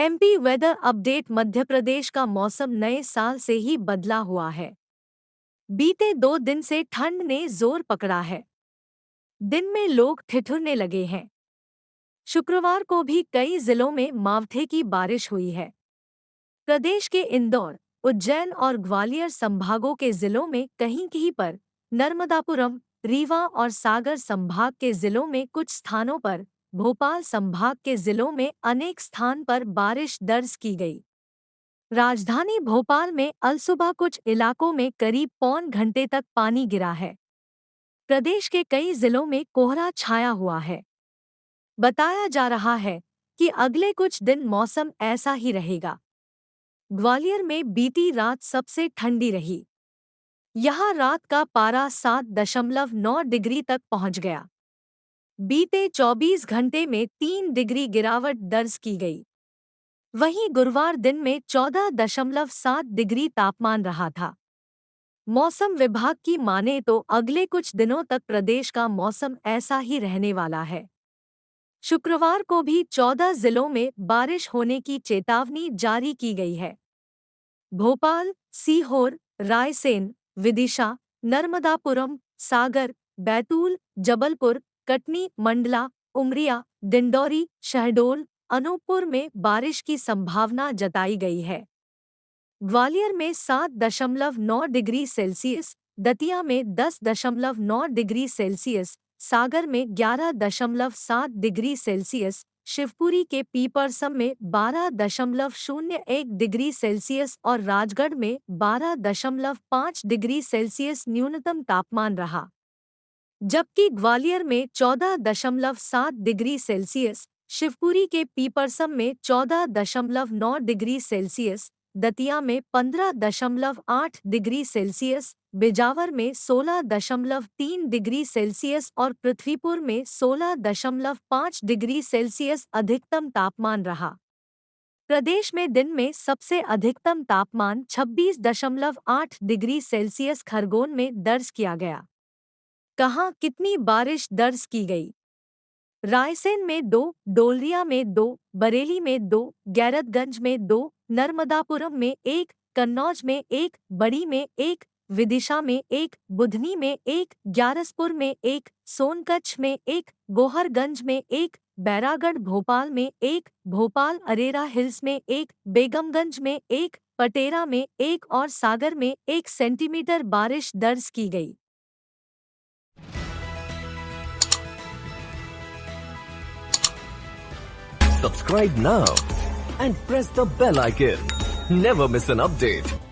MP weather update. Madhya Pradesh का मौसम नए साल से ही बदला हुआ है। बीते 2 दिन से ठंड ने जोर पकड़ा है। दिन में लोग ठिठुरने लगे हैं। शुक्रवार को भी कई जिलों में मावठे की बारिश हुई है। प्रदेश के इंदौर, उज्जैन और ग्वालियर संभागों के जिलों में कहीं-कहीं पर, नर्मदापुरम, रीवा और सागर संभाग के जिलों में कुछ स्थानों पर, भोपाल संभाग के जिलों में अनेक स्थान पर बारिश दर्ज की गई। राजधानी भोपाल में अलसुबह कुछ इलाकों में करीब पौन घंटे तक पानी गिरा है। प्रदेश के कई जिलों में कोहरा छाया हुआ है। बताया जा रहा है कि अगले कुछ दिन मौसम ऐसा ही रहेगा। ग्वालियर में बीती रात सबसे ठंडी रही। यहाँ रात का पारा 7.9 डिग्री तक पहुँच गया। बीते 24 घंटे में 3 डिग्री गिरावट दर्ज की गई। वहीं गुरुवार दिन में 14.7 डिग्री तापमान रहा था। मौसम विभाग की माने तो अगले कुछ दिनों तक प्रदेश का मौसम ऐसा ही रहने वाला है। शुक्रवार को भी 14 जिलों में बारिश होने की चेतावनी जारी की गई है। भोपाल, सीहोर, रायसेन, विदिशा, नर्मदापुरम, सागर, बैतूल, जबलपुर, कटनी, मंडला, उमरिया, डिंडौरी, शहडोल, अनूपपुर में बारिश की संभावना जताई गई है। ग्वालियर में 7.9 डिग्री सेल्सियस, दतिया में 10.9 डिग्री सेल्सियस, सागर में 11.7 डिग्री सेल्सियस, शिवपुरी के पीपरसम में 12.01 डिग्री सेल्सियस और राजगढ़ में 12.5 डिग्री सेल्सियस न्यूनतम तापमान रहा। जबकि ग्वालियर में 14.7 डिग्री सेल्सियस, शिवपुरी के पीपरसम में 14.9 डिग्री सेल्सियस, दतिया में 15.8 डिग्री सेल्सियस, बिजावर में 16.3 डिग्री सेल्सियस और पृथ्वीपुर में 16.5 डिग्री सेल्सियस अधिकतम तापमान रहा। प्रदेश में दिन में सबसे अधिकतम तापमान 26.8 डिग्री सेल्सियस खरगोन में दर्ज किया गया। कहाँ कितनी बारिश दर्ज की गई? रायसेन में 2, डोलरिया में 2, बरेली में 2, गैरतगंज में 2, नर्मदापुरम में 1, कन्नौज में 1, बड़ी में 1, विदिशा में 1, बुधनी में 1, ग्यारसपुर में 1, सोनकच्छ में 1, गोहरगंज में 1, बैरागढ़ भोपाल में 1, भोपाल अरेरा हिल्स में 1, बेगमगंज में 1, पटेरा में 1 और सागर में 1 सेंटीमीटर बारिश दर्ज की गई। Subscribe now and press the bell icon. Never miss an update.